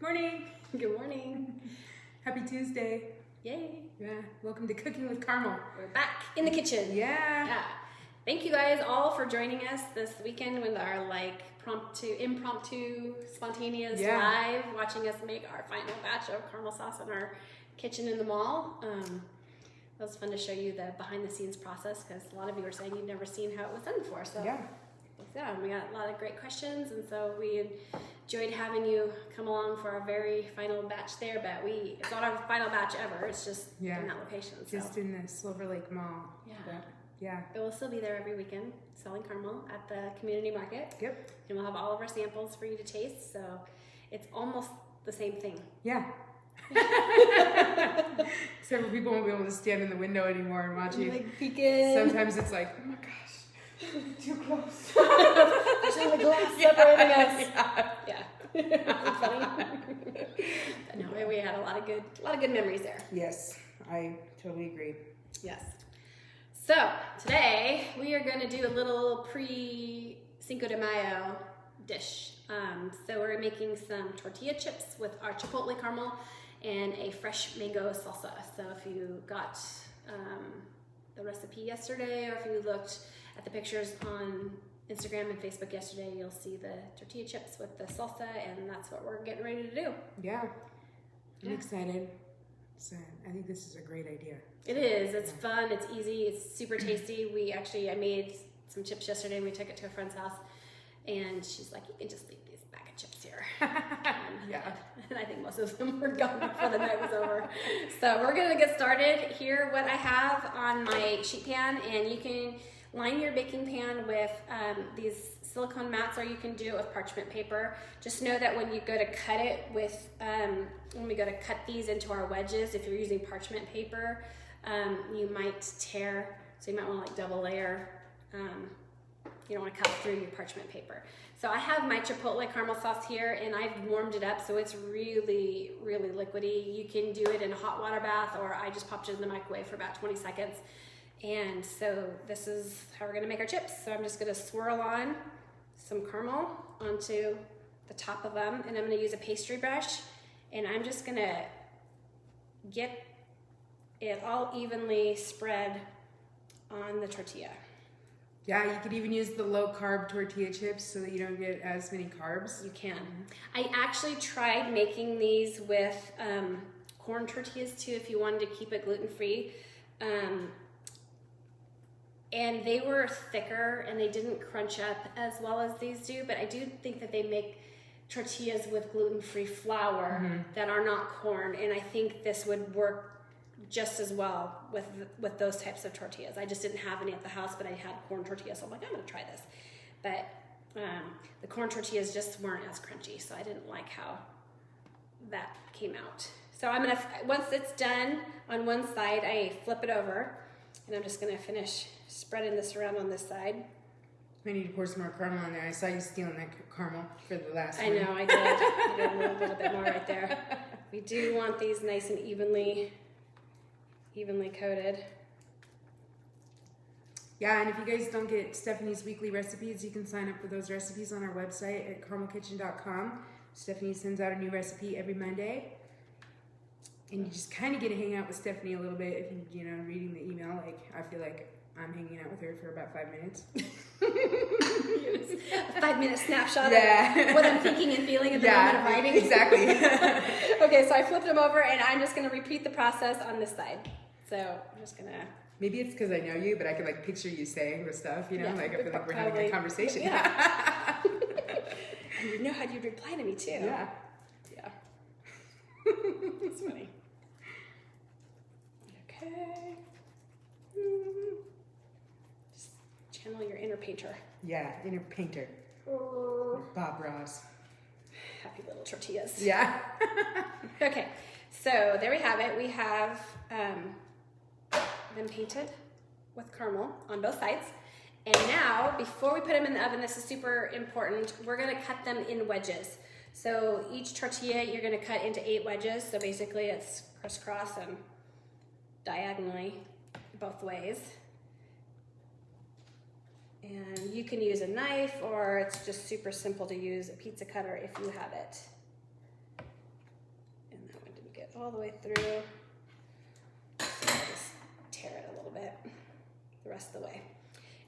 Morning. Good morning. Happy Tuesday. Yay. Yeah. Welcome to Cooking with Carmel. We're back in the kitchen. Yeah. Thank you guys all for joining us this weekend with our impromptu, spontaneous live, watching us make our final batch of caramel sauce in our kitchen in the mall. It was fun to show you the behind the scenes process because a lot of you were saying you'd never seen how it was done before. So yeah, we got a lot of great questions, and so we enjoyed having you come along for our very final batch there. But it's not our final batch ever. It's just in that location. Just in the Silver Lake Mall. Yeah. But we'll still be there every weekend selling caramel at the community market. Yep. And we'll have all of our samples for you to taste. So it's almost the same thing. Yeah. Several people won't be able to stand in the window anymore and watch you. Like peek in. Sometimes it's like, oh my gosh, too close. There's the glass separating us. Yeah. It's funny. But no, we had a lot of good memories there. Yes, I totally agree. Yes. So today we are going to do a little pre-Cinco de Mayo dish. So we're making some tortilla chips with our Chipotle caramel and a fresh mango salsa. So if you got the recipe yesterday, or if you looked at the pictures on Instagram and Facebook yesterday, you'll see the tortilla chips with the salsa, and that's what we're getting ready to do. Yeah. I'm excited. So I think this is a great idea. It is. It's fun. It's easy. It's super tasty. I made some chips yesterday, and we took it to a friend's house, and she's like, "You can just leave these bag of chips here." And I think most of them were gone before the night was over. So we're gonna get started. Here, what I have on my sheet pan, and you can line your baking pan with these silicone mats, or you can do it with parchment paper. Just know that when you go to cut it with, when we go to cut these into our wedges, if you're using parchment paper, you might tear, so you might want to like double layer. You don't want to cut through your parchment paper. So I have my Chipotle caramel sauce here, and I've warmed it up, so it's really, really liquidy. You can do it in a hot water bath, or I just popped it in the microwave for about 20 seconds. And so this is how we're gonna make our chips. So I'm just gonna swirl on some caramel onto the top of them, and I'm gonna use a pastry brush, and I'm just gonna get it all evenly spread on the tortilla. Yeah, you could even use the low-carb tortilla chips so that you don't get as many carbs. You can. I actually tried making these with corn tortillas too, if you wanted to keep it gluten-free. And they were thicker, and they didn't crunch up as well as these do, but I do think that they make tortillas with gluten-free flour that are not corn, and I think this would work just as well with those types of tortillas. I just didn't have any at the house, but I had corn tortillas, so I'm like, I'm gonna try this. But the corn tortillas just weren't as crunchy, so I didn't like how that came out. So I'm gonna, once it's done on one side, I flip it over, and I'm just gonna finish spreading this around on this side. I need to pour some more caramel in there. I saw you stealing that caramel for the last one. I know, I did. I did a little bit more right there. We do want these nice and evenly coated. Yeah, and if you guys don't get Stephanie's weekly recipes, you can sign up for those recipes on our website at caramelkitchen.com. Stephanie sends out a new recipe every Monday. And you just kind of get to hang out with Stephanie a little bit if you know, reading the email. Like, I feel like I'm hanging out with her for about 5 minutes. A 5-minute snapshot of what I'm thinking and feeling at the moment of writing. Exactly. Okay, so I flipped them over, and I'm just going to repeat the process on this side. So I'm just going to... Maybe it's because I know you, but I can like picture you saying the stuff, you know, like I feel like we're having a conversation. Yeah. And you know how you'd reply to me too. Yeah. It's funny. Okay. Just channel your inner painter. Yeah, inner painter. Bob Ross. Happy little tortillas. Yeah. Okay, so there we have it. We have them painted with caramel on both sides. And now, before we put them in the oven, this is super important, we're gonna cut them in wedges. So each tortilla you're gonna cut into 8 wedges. So basically it's crisscross and diagonally both ways. And you can use a knife, or it's just super simple to use a pizza cutter if you have it. all the way through. So I'll just tear it a little bit the rest of the way.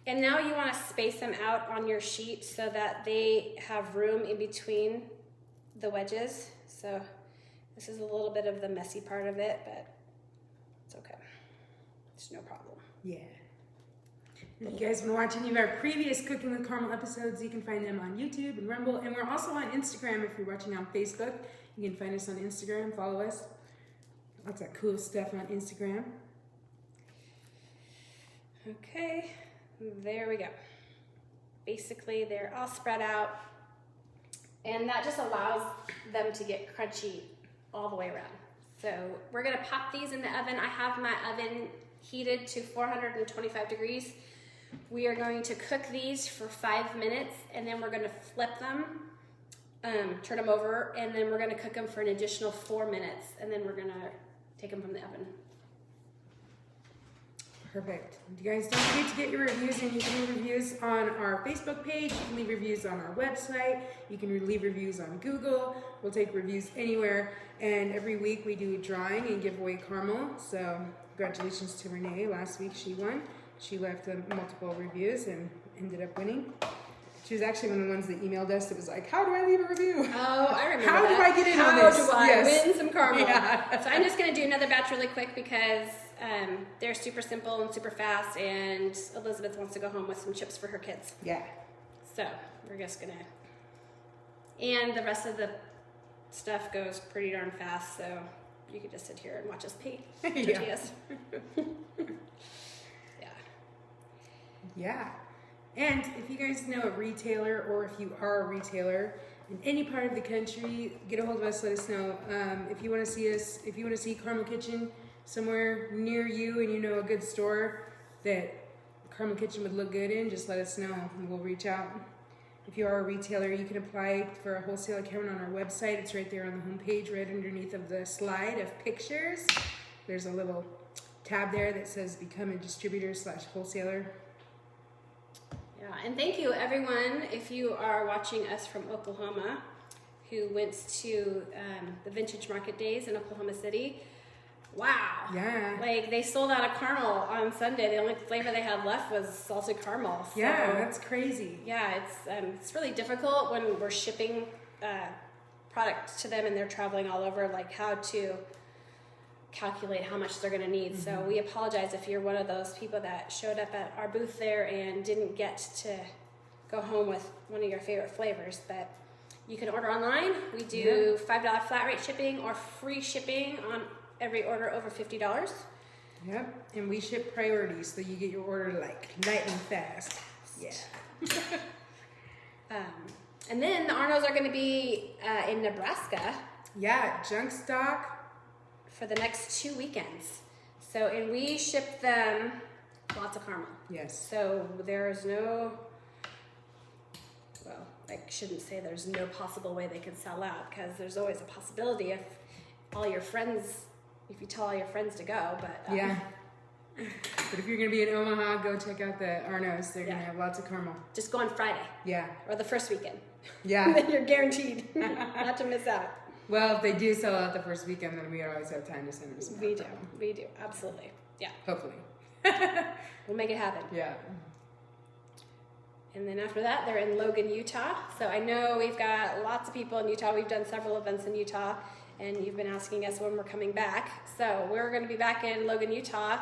And now you want to space them out on your sheet so that they have room in between the wedges. So this is a little bit of the messy part of it, but it's okay. It's no problem. Yeah. If you guys want to watch any of our previous Cooking with Caramel episodes, you can find them on YouTube and Rumble. And we're also on Instagram. If you're watching on Facebook, you can find us on Instagram. Follow us. Lots of cool stuff on Instagram. Okay, there we go. Basically, they're all spread out. And that just allows them to get crunchy all the way around. So we're going to pop these in the oven. I have my oven heated to 425 degrees. We are going to cook these for 5 minutes, and then we're going to flip them, turn them over, and then we're going to cook them for an additional 4 minutes, and then we're going to take them from the oven. Perfect. You guys don't forget to get your reviews, and you can leave reviews on our Facebook page. You can leave reviews on our website. You can leave reviews on Google. We'll take reviews anywhere. And every week we do a drawing and give away caramel. So congratulations to Renee. Last week she won. She left multiple reviews and ended up winning. She was actually one of the ones that emailed us that was like, how do I leave a review? Oh, I remember How that. do I get in on this? How do I win some caramel? Yeah. So I'm just going to do another batch really quick because they're super simple and super fast, and Elizabeth wants to go home with some chips for her kids. Yeah. So we're just going to... And the rest of the stuff goes pretty darn fast, so you could just sit here and watch us pay tortillas. Yeah. And if you guys know a retailer, or if you are a retailer in any part of the country, get a hold of us, let us know. If you want to see us, if you want to see Caramel Kitchen somewhere near you and you know a good store that Caramel Kitchen would look good in, just let us know and we'll reach out. If you are a retailer, you can apply for a wholesale account on our website. It's right there on the homepage, right underneath of the slide of pictures. There's a little tab there that says Become a Distributor/Wholesaler. Yeah, and thank you everyone if you are watching us from Oklahoma who went to the Vintage Market Days in Oklahoma City. Wow. Yeah. Like they sold out of caramel on Sunday. The only flavor they had left was salted caramel. So, Yeah, that's crazy. Yeah, it's really difficult when we're shipping product to them and they're traveling all over, like how to calculate how much they're going to need. Mm-hmm. So we apologize if you're one of those people that showed up at our booth there and didn't get to go home with one of your favorite flavors, but you can order online. We do $5 flat rate shipping or free shipping on every order over $50. Yep, and we ship priorities, so you get your order like lightning fast. Yeah. And then the Arnos are going to be in Nebraska. Yeah, junk stock. For the next 2 weekends. So, and we ship them lots of caramel. Yes. So there's no, well, I shouldn't say there's no possible way they can sell out, because there's always a possibility if all your friends, if you tell all your friends to go, but. Yeah. But if you're going to be in Omaha, go check out the Arnos. They're going to have lots of caramel. Just go on Friday. Yeah. Or the first weekend. Yeah. Then you're guaranteed not to miss out. Well, if they do sell out the first weekend, then we always have time to send them some. We do, absolutely. Yeah. Hopefully. We'll make it happen. Yeah. And then after that, they're in Logan, Utah. So I know we've got lots of people in Utah. We've done several events in Utah, and you've been asking us when we're coming back. So we're going to be back in Logan, Utah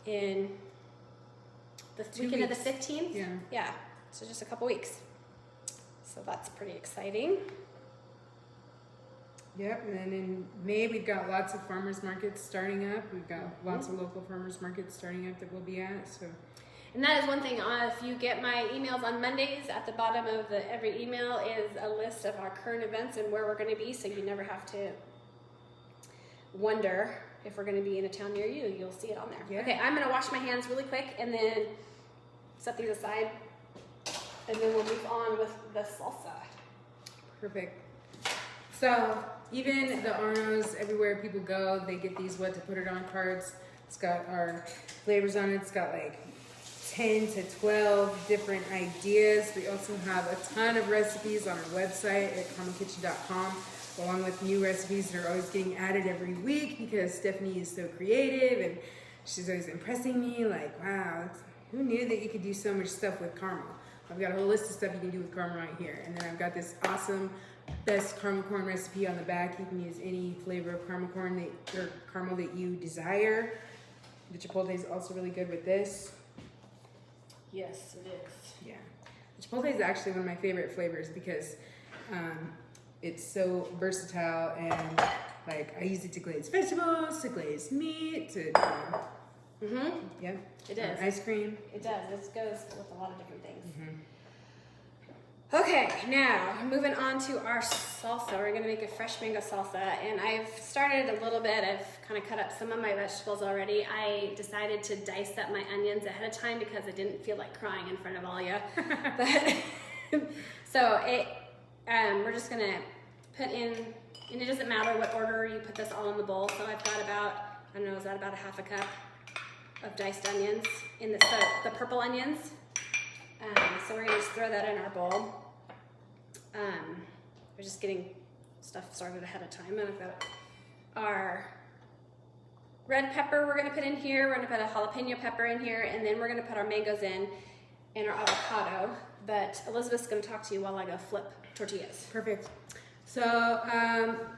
in the weekend of the 15th. Yeah. Yeah. So just a couple weeks. So that's pretty exciting. Yep, and then in May we've got lots of farmers markets starting up. We've got lots of local farmers markets starting up that we'll be at. So, and that is one thing. If you get my emails on Mondays, at the bottom of every email is a list of our current events and where we're going to be, so you never have to wonder if we're going to be in a town near you. You'll see it on there. Yeah. Okay, I'm going to wash my hands really quick and then set these aside, and then we'll move on with the salsa. Perfect. So even the Arnos, everywhere people go, they get these what to put it on cards. It's got our flavors on it. It's got like 10 to 12 different ideas. We also have a ton of recipes on our website at caramelkitchen.com. along with new recipes that are always getting added every week because Stephanie is so creative and she's always impressing me. Like, wow, who knew that you could do so much stuff with caramel? I've got a whole list of stuff you can do with caramel right here. And then I've got this awesome best caramel corn recipe on the back. You can use any flavor of caramel corn or caramel that you desire. The Chipotle is also really good with this. Yes, it is. Yeah. The Chipotle is actually one of my favorite flavors because it's so versatile, and like I use it to glaze vegetables, to glaze meat, to yeah, it is. Ice cream. It does. It goes with a lot of different things. Mm-hmm. Okay, now moving on to our salsa. We're gonna make a fresh mango salsa, and I've started a little bit. I've kind of cut up some of my vegetables already. I decided to dice up my onions ahead of time because I didn't feel like crying in front of all you. But so we're just gonna put in, and it doesn't matter what order you put this all in the bowl. So I've got about, I don't know, is that about a half a cup of diced onions in the purple onions. So we're gonna just throw that in our bowl. We're just getting stuff started ahead of time, and I've got our red pepper we're gonna put in here. We're gonna put a jalapeno pepper in here, and then we're gonna put our mangoes in and our avocado. But Elizabeth's gonna talk to you while I go flip tortillas. Perfect. So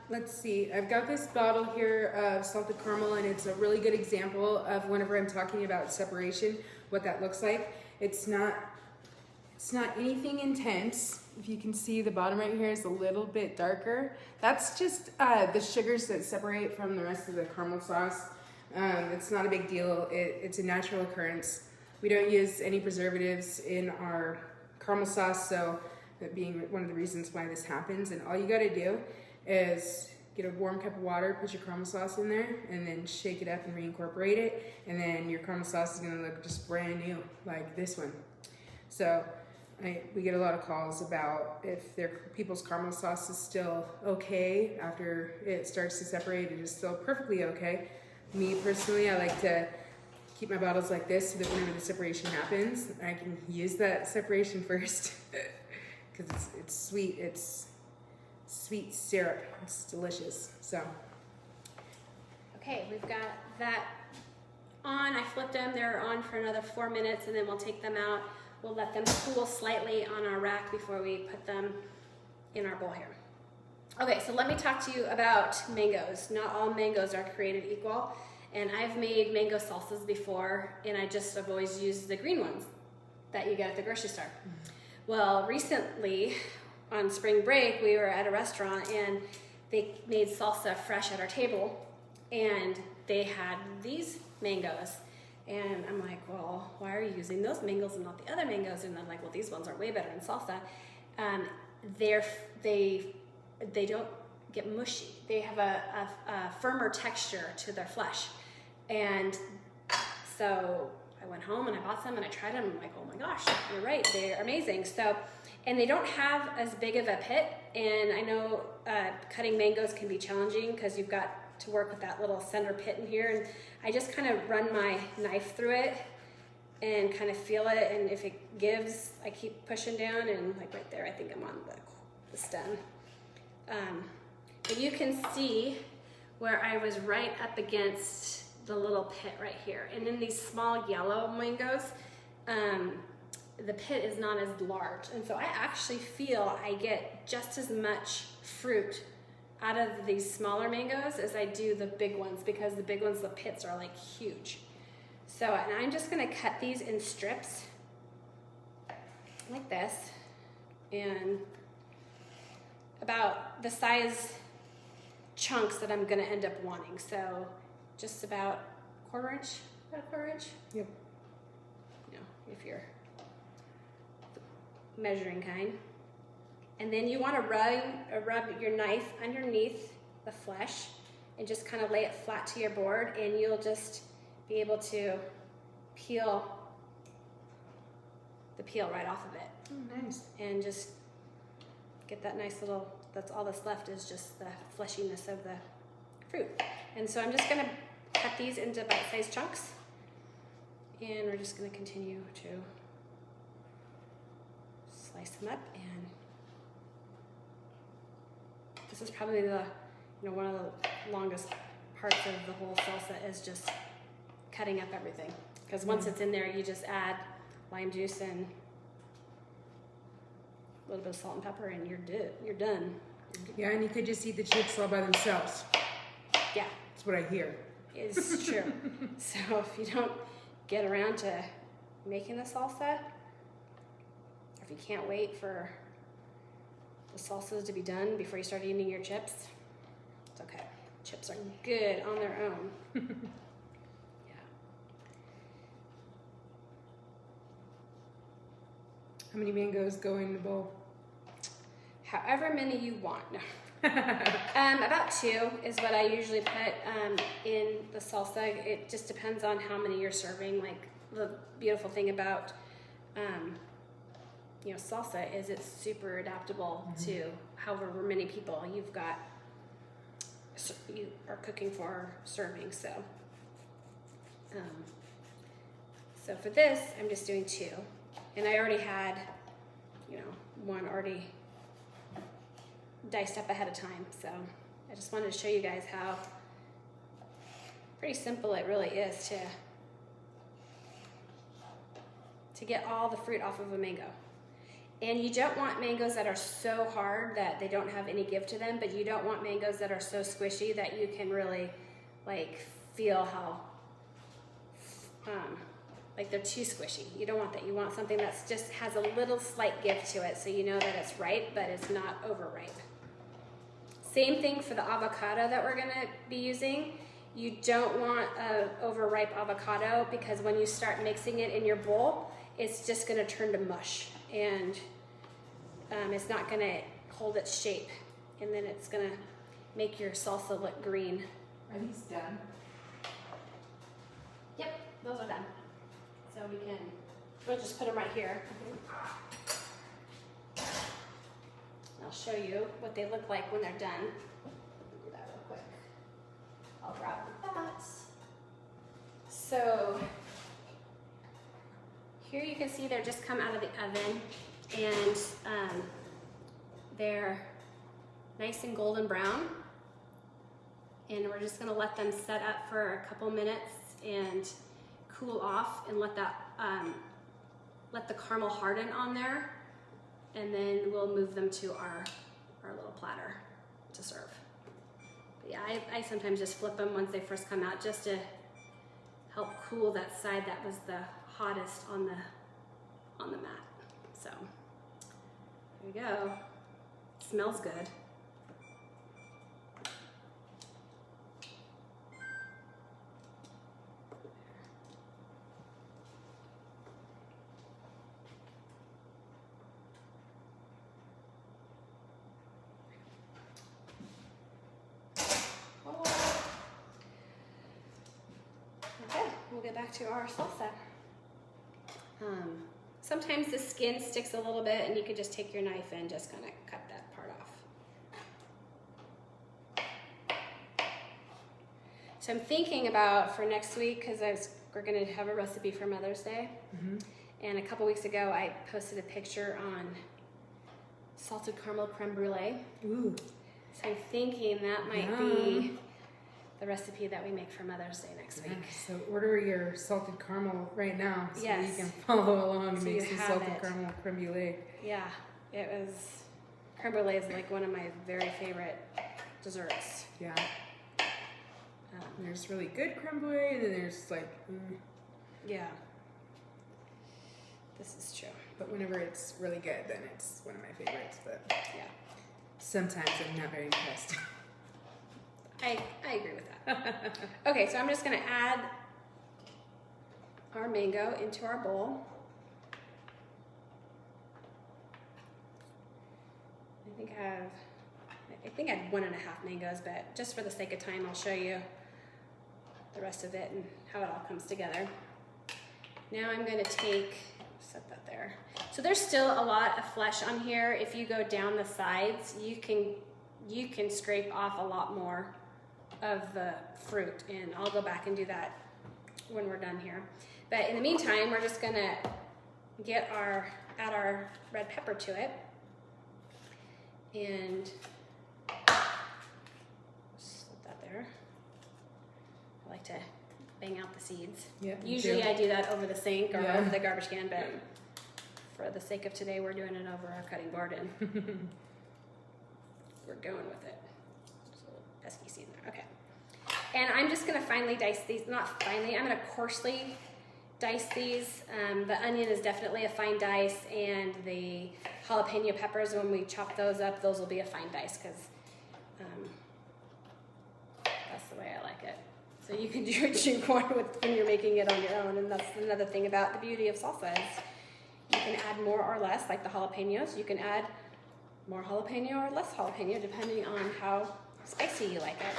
let's see. I've got this bottle here of salted caramel, and it's a really good example of whenever I'm talking about separation, what that looks like. It's not anything intense. If you can see, the bottom right here is a little bit darker. That's just the sugars that separate from the rest of the caramel sauce. It's not a big deal. It's a natural occurrence. We don't use any preservatives in our caramel sauce, so that being one of the reasons why this happens. And all you gotta do is get a warm cup of water, put your caramel sauce in there, and then shake it up and reincorporate it. And then your caramel sauce is gonna look just brand new, like this one. So we get a lot of calls about if people's caramel sauce is still okay after it starts to separate. It is still perfectly okay. Me personally, I like to keep my bottles like this so that whenever the separation happens, I can use that separation first because it's sweet. It's sweet syrup. It's delicious. So. Okay, we've got that on. I flipped them. They're on for another 4 minutes, and then we'll take them out. We'll let them cool slightly on our rack before we put them in our bowl here. Okay, so let me talk to you about mangoes. Not all mangoes are created equal, and I've made mango salsas before, and I've always used the green ones that you get at the grocery store. Well, recently on spring break, we were at a restaurant, and they made salsa fresh at our table, and they had these mangoes. And I'm like, well, why are you using those mangoes and not the other mangoes? And I'm like, well, these ones are way better in salsa. They don't get mushy. They have a firmer texture to their flesh. And so I went home and I bought some and I tried them. I'm like, oh my gosh, you're right, they're amazing. So, and they don't have as big of a pit. And I know cutting mangoes can be challenging because you've got to work with that little center pit in here, and I just kind of run my knife through it and kind of feel it, and if it gives, I keep pushing down, and like right there, I think I'm on the stem. But you can see where I was right up against the little pit right here, and in these small yellow mangoes, the pit is not as large, and so I actually feel I get just as much fruit out of these smaller mangoes as I do the big ones, because the big ones, the pits are like huge. So, and I'm just gonna cut these in strips like this, and about the size chunks that I'm gonna end up wanting. So just about quarter inch, about a quarter inch? Yep. You know, if you're measuring kind. And then you want to rub your knife underneath the flesh and just kind of lay it flat to your board, and you'll just be able to peel the peel right off of it. Oh, nice. And just get that nice little, that's all that's left is just the fleshiness of the fruit. And so I'm just going to cut these into bite-sized chunks, and we're just going to continue to slice them up. And This is probably the, one of the longest parts of the whole salsa is just cutting up everything. Because once it's in there, you just add lime juice and a little bit of salt and pepper, and you're done. Yeah, and you could just eat the chips all by themselves. Yeah. That's what I hear. It's true. So if you don't get around to making the salsa, or if you can't wait for the salsas to be done before you start eating your chips, it's okay. Chips are good on their own. Yeah. How many mangoes go in the bowl? However many you want. No. About 2 is what I usually put in the salsa. It just depends on how many you're serving. Like, the beautiful thing about salsa is it's super adaptable to however many people you are cooking for or serving. So for this, I'm just doing 2, and I already had one already diced up ahead of time. So I just wanted to show you guys how pretty simple it really is to get all the fruit off of a mango. And you don't want mangoes that are so hard that they don't have any give to them, but you don't want mangoes that are so squishy that you can really feel how they're too squishy. You don't want that. You want something that's just has a little slight give to it, so you know that it's ripe, but it's not overripe. Same thing for the avocado that we're gonna be using. You don't want an overripe avocado, because when you start mixing it in your bowl, it's just gonna turn to mush, and it's not gonna hold its shape, and then it's gonna make your salsa look green. Are these done? Yep, those are done. So we'll just put them right here. I'll show you what they look like when they're done. Do that real quick. I'll grab that. So here you can see they're just come out of the oven, and they're nice and golden brown. And we're just gonna let them set up for a couple minutes and cool off, and let the caramel harden on there, and then we'll move them to our little platter to serve. But yeah, I sometimes just flip them once they first come out, just to help cool that side that was the hottest on the mat. So there we go. Smells good. We'll get back to our salsa. Sometimes the skin sticks a little bit, and you could just take your knife and just kind of cut that part off. So I'm thinking about for next week, because we're going to have a recipe for Mother's Day. And a couple weeks ago, I posted a picture on salted caramel creme brulee. Ooh. So I'm thinking that might be the recipe that we make for Mother's Day next week. So order your salted caramel right now, so Yes. you can follow along and So make you some have salted it. caramel creme brulee. Yeah, creme brulee is like one of my very favorite desserts. Yeah. There's really good creme brulee, and then there's Yeah, this is true. but whenever it's really good, then it's one of my favorites. But Yeah, sometimes I'm not very impressed. I agree with that. Okay, so I'm just gonna add our mango into our bowl. I think I had 1.5 mangoes, but just for the sake of time, I'll show you the rest of it and how it all comes together. Now I'm gonna set that there. So there's still a lot of flesh on here. If you go down the sides, you can scrape off a lot more of the fruit, and I'll go back and do that when we're done here. But in the meantime, we're just gonna add our red pepper to it, and to bang out the seeds. Yeah, Usually I do that over the sink or Yeah. over the garbage can, but for the sake of today, we're doing it over our cutting board and we're going with it. Just a little pesky seed there. Okay. And I'm just going to finely dice these. Not finely, I'm going to coarsely dice these. The onion is definitely a fine dice, and the jalapeno peppers, when we chop those up, those will be a fine dice because that's the way I like it. So you can do what you want with when you're making it on your own, and that's another thing about the beauty of salsa is you can add more or less, like the jalapenos. You can add more jalapeno or less jalapeno depending on how spicy you like it.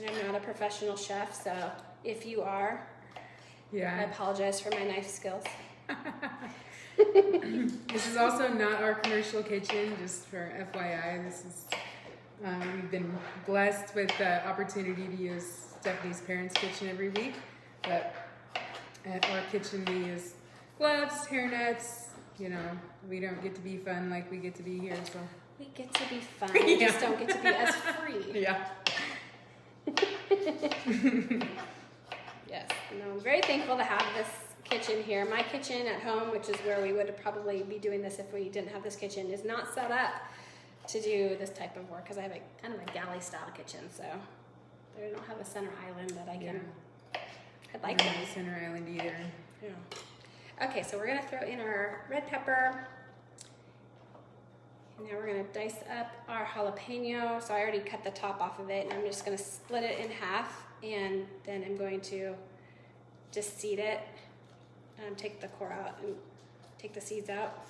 And I'm not a professional chef, so if you are, I apologize for my knife skills. This is also not our commercial kitchen, just for FYI. This is we've been blessed with the opportunity to use Stephanie's parents' kitchen every week, but at our kitchen we use gloves, hairnets. You know, we don't get to be fun like we get to be here. So we get to be fun. We just don't get to be as free. Yeah. Yes, no, I'm very thankful to have this kitchen here. My kitchen at home, which is where we would probably be doing this if we didn't have this kitchen, is not set up to do this type of work because I have a kind of a galley style kitchen, so they don't have a center island that I can. I'd like not that. a center island either. Yeah. Okay, so we're gonna throw in our red pepper. And now we're gonna dice up our jalapeno. So I already cut the top off of it, and I'm just gonna split it in half, and then I'm going to just seed it, take the core out and take the seeds out.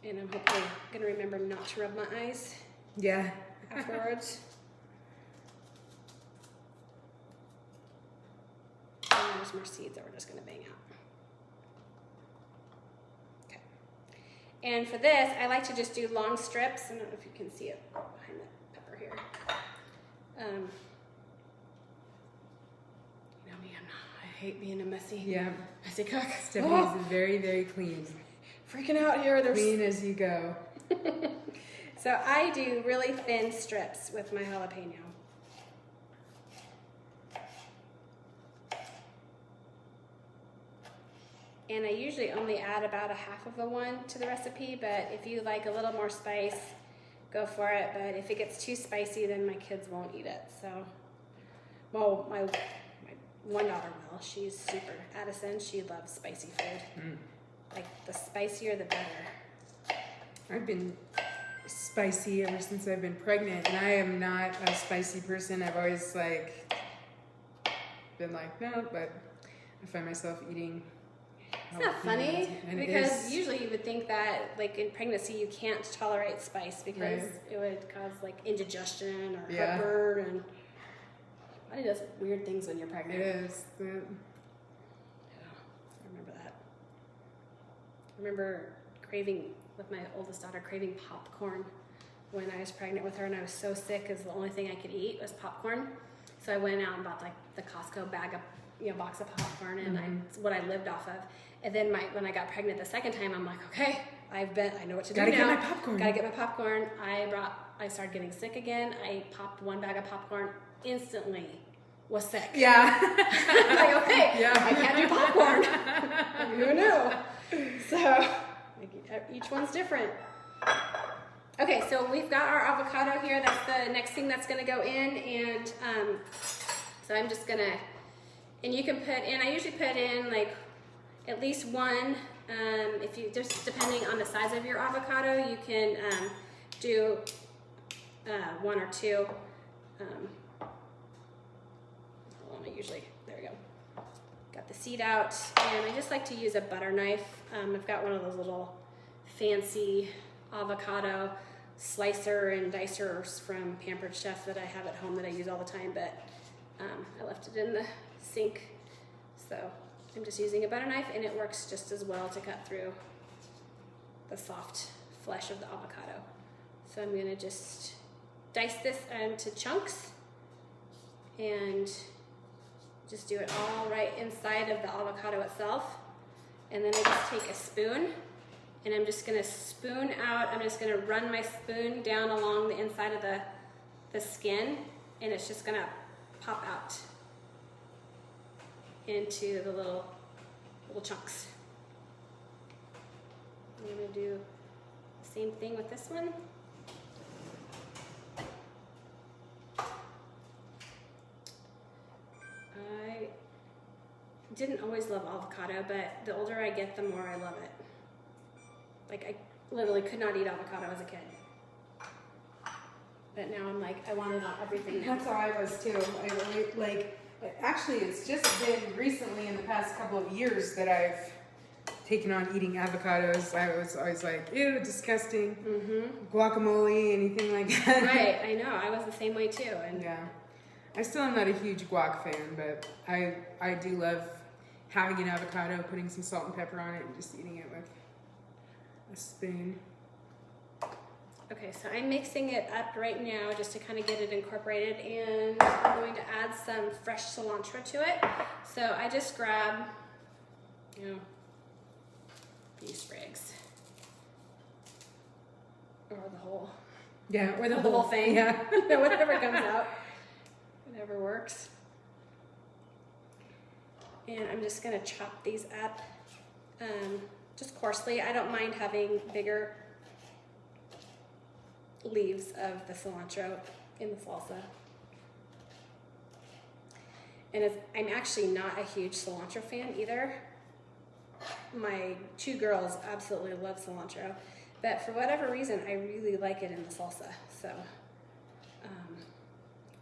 And I'm hopefully gonna remember not to rub my eyes Yeah. afterwards. And there's more seeds that we're just gonna bang out. Okay. And for this, I like to just do long strips. I don't know if you can see it behind the pepper here. You know me, I hate being a messy cook. Stephanie's very, very clean. Freaking out here. There's Clean as you go. So I do really thin strips with my jalapeno. And I usually only add about a half of a one to the recipe, but if you like a little more spice, go for it. But if it gets too spicy, then my kids won't eat it. So, well, my one daughter will. She's super Addison. She loves spicy food. Like the spicier, the better. I've been spicy ever since I've been pregnant, and I am not a spicy person. I've always been like, no, but I find myself eating. It's not funny and because usually you would think that like in pregnancy you can't tolerate spice because it would cause like indigestion or heartburn, and body does weird things when you're pregnant. It is. Yeah, I remember that. I remember with my oldest daughter craving popcorn when I was pregnant with her, and I was so sick because the only thing I could eat was popcorn. So I went out and bought like the Costco box of popcorn, and it's what I lived off of. And then when I got pregnant the second time, I'm like, okay, I know what to do now. Gotta get my popcorn. Gotta get my popcorn. I started getting sick again. I popped one bag of popcorn, instantly was sick. Yeah. Like, okay, I can't do popcorn. Who knew? So each one's different. Okay, so we've got our avocado here. That's the next thing that's gonna go in, and so I'm just gonna, and you can put in, I usually put in like at least one, if you, just depending on the size of your avocado, you can do one or two. There we go. Got the seed out, and I just like to use a butter knife. I've got one of those little fancy avocado slicer and dicers from Pampered Chef that I have at home that I use all the time, but I left it in the sink, so I'm just using a butter knife, and it works just as well to cut through the soft flesh of the avocado. So I'm gonna just dice this into chunks and just do it all right inside of the avocado itself. And then I just take a spoon And I'm just gonna spoon out, I'm just gonna run my spoon down along the inside of the skin, and it's just gonna pop out into the little chunks. I'm gonna do the same thing with this one. I didn't always love avocado, but the older I get, the more I love it. Like, I literally could not eat avocado as a kid. But now I'm like, I want it on everything now. That's how I was too. I really, like, actually, it's just been recently in the past couple of years that I've taken on eating avocados. I was always like, ew, disgusting. Guacamole, anything like that. Right, I know. I was the same way too. And yeah. I still am not a huge guac fan, but I do love having an avocado, putting some salt and pepper on it, and just eating it with a spoon. Okay, so I'm mixing it up right now just to kind of get it incorporated, and I'm going to add some fresh cilantro to it. So I just grab, you know, these sprigs, or the whole, yeah, or the whole thing, yeah, whatever comes out, whatever works. And I'm just gonna chop these up, just coarsely. I don't mind having bigger leaves of the cilantro in the salsa. And I'm actually not a huge cilantro fan either. My two girls absolutely love cilantro, but for whatever reason, I really like it in the salsa. So,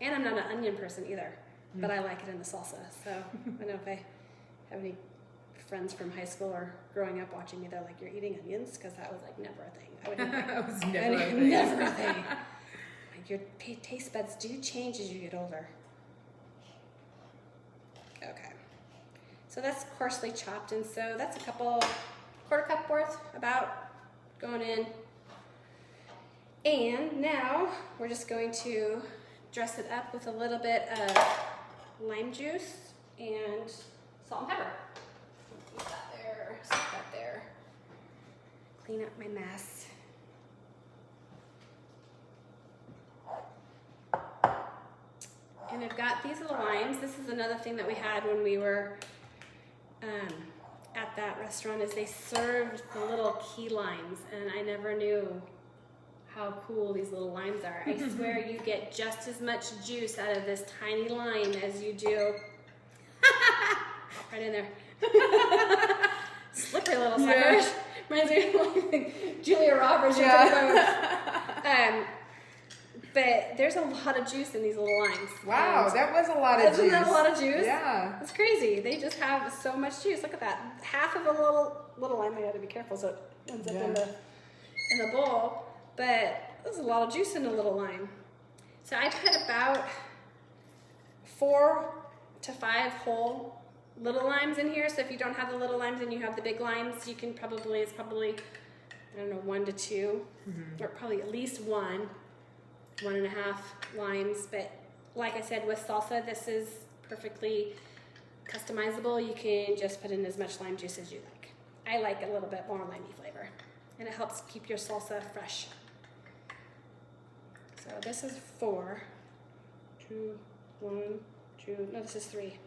and I'm not an onion person either, but I like it in the salsa. So I don't know if I have any friends from high school or growing up watching me, they're like, you're eating onions? Because that was like never a thing. I would never. That was never a thing. Never a thing. Like, your taste buds do change as you get older. Okay. So that's coarsely chopped, and so that's a quarter cup worth about going in. And now we're just going to dress it up with a little bit of lime juice and salt and pepper. Keep that there, stick that there. Clean up my mess. And I've got these little limes. This is another thing that we had when we were at that restaurant, is they served the little key limes, and I never knew how cool these little limes are. I swear you get just as much juice out of this tiny lime as you do right in there. Slippery little suckers. Yeah. Reminds me of like Julia Roberts. Yeah. But there's a lot of juice in these little limes. Wow, that was a lot of juice. Isn't that a lot of juice? Yeah. It's crazy. They just have so much juice. Look at that. Half of a little lime. I got to be careful so it ends up in the bowl. But there's a lot of juice in a little lime. So I put about 4 to 5 whole little limes in here. So if you don't have the little limes and you have the big limes, you can probably, I don't know, 1 to 2, or probably at least 1.5 limes. But like I said, with salsa, this is perfectly customizable. You can just put in as much lime juice as you like. I like a little bit more limey flavor, and it helps keep your salsa fresh. So this is 4, 2, 1, 2, no, this is 3.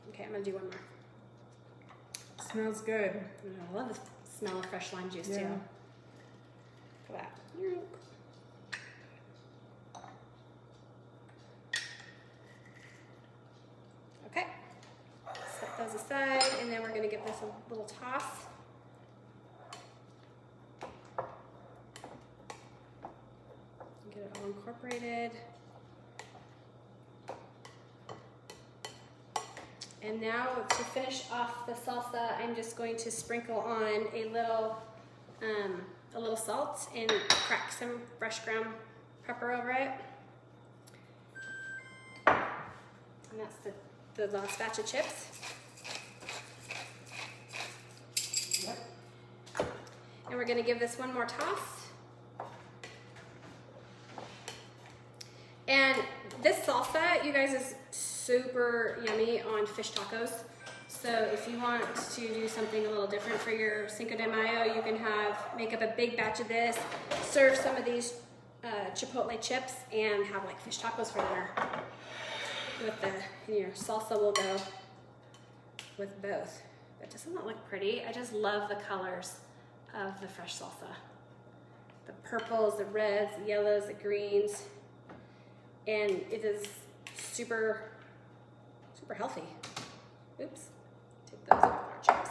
Okay, I'm gonna do 1 more. Smells good. I love the smell of fresh lime juice too. Look at that. Okay, set those aside, and then we're gonna give this a little toss. Get it all incorporated. And now to finish off the salsa, I'm just going to sprinkle on a little salt and crack some fresh ground pepper over it. And that's the last batch of chips. Yep. And we're gonna give this one more toss. And this salsa, you guys, is super yummy on fish tacos. So if you want to do something a little different for your Cinco de Mayo, you can make up a big batch of this, serve some of these Chipotle chips, and have like fish tacos for dinner. And your salsa will go with both. But doesn't that look pretty? I just love the colors of the fresh salsa. The purples, the reds, the yellows, the greens, and it is super, super healthy. Oops, take those out of our chips.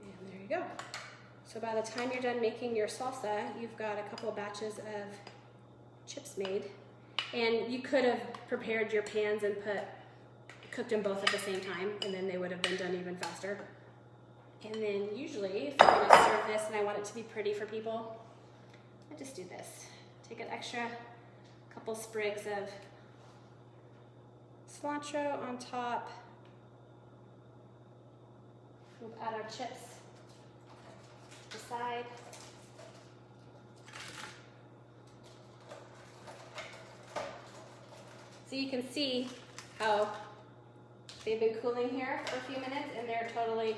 And there you go. So by the time you're done making your salsa, you've got a couple of batches of chips made. And you could have prepared your pans and cooked them both at the same time, and then they would have been done even faster. And then usually, if I'm gonna serve this and I want it to be pretty for people, I just do this. Take an extra couple sprigs of cilantro on top. We'll add our chips to the side. So you can see how they've been cooling here for a few minutes, and they're totally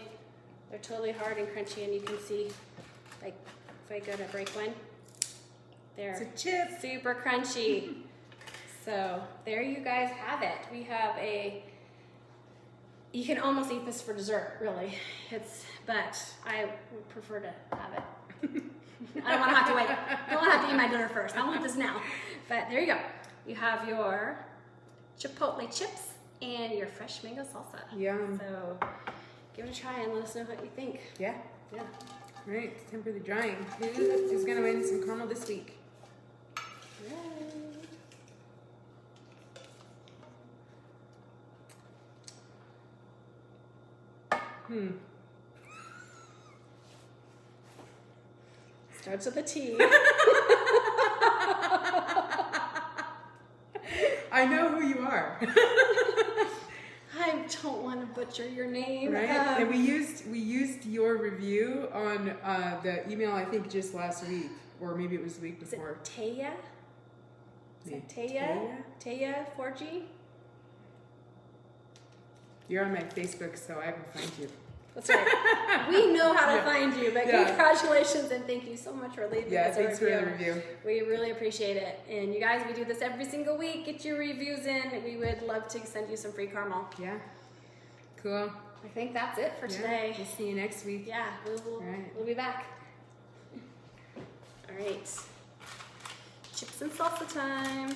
hard and crunchy. And you can see, like, if I go to break one, they're super crunchy. So there you guys have it. We have you can almost eat this for dessert, really. But I would prefer to have it. I don't want to have to wait. I don't want to have to eat my dinner first. I want this now. But there you go. You have your Chipotle chips and your fresh mango salsa. Yum. So give it a try and let us know what you think. Yeah. Yeah. All right, it's time for the drawing. Who is going to win some caramel this week? Starts with a T. I know who you are. I don't want to butcher your name. Right? And we used your review on the email, I think, just last week, or maybe it was the week before. Is it Taya? Is it Taya? Taya 4G? You're on my Facebook, so I can find you. That's right. We know how to find you, but congratulations and thank you so much for leaving us a review. Thanks for the review. We really appreciate it. And you guys, we do this every single week. Get your reviews in. We would love to send you some free caramel. Yeah. Cool. I think that's it for today. We'll see you next week. Yeah, we'll be back. All right. Chips and salsa time.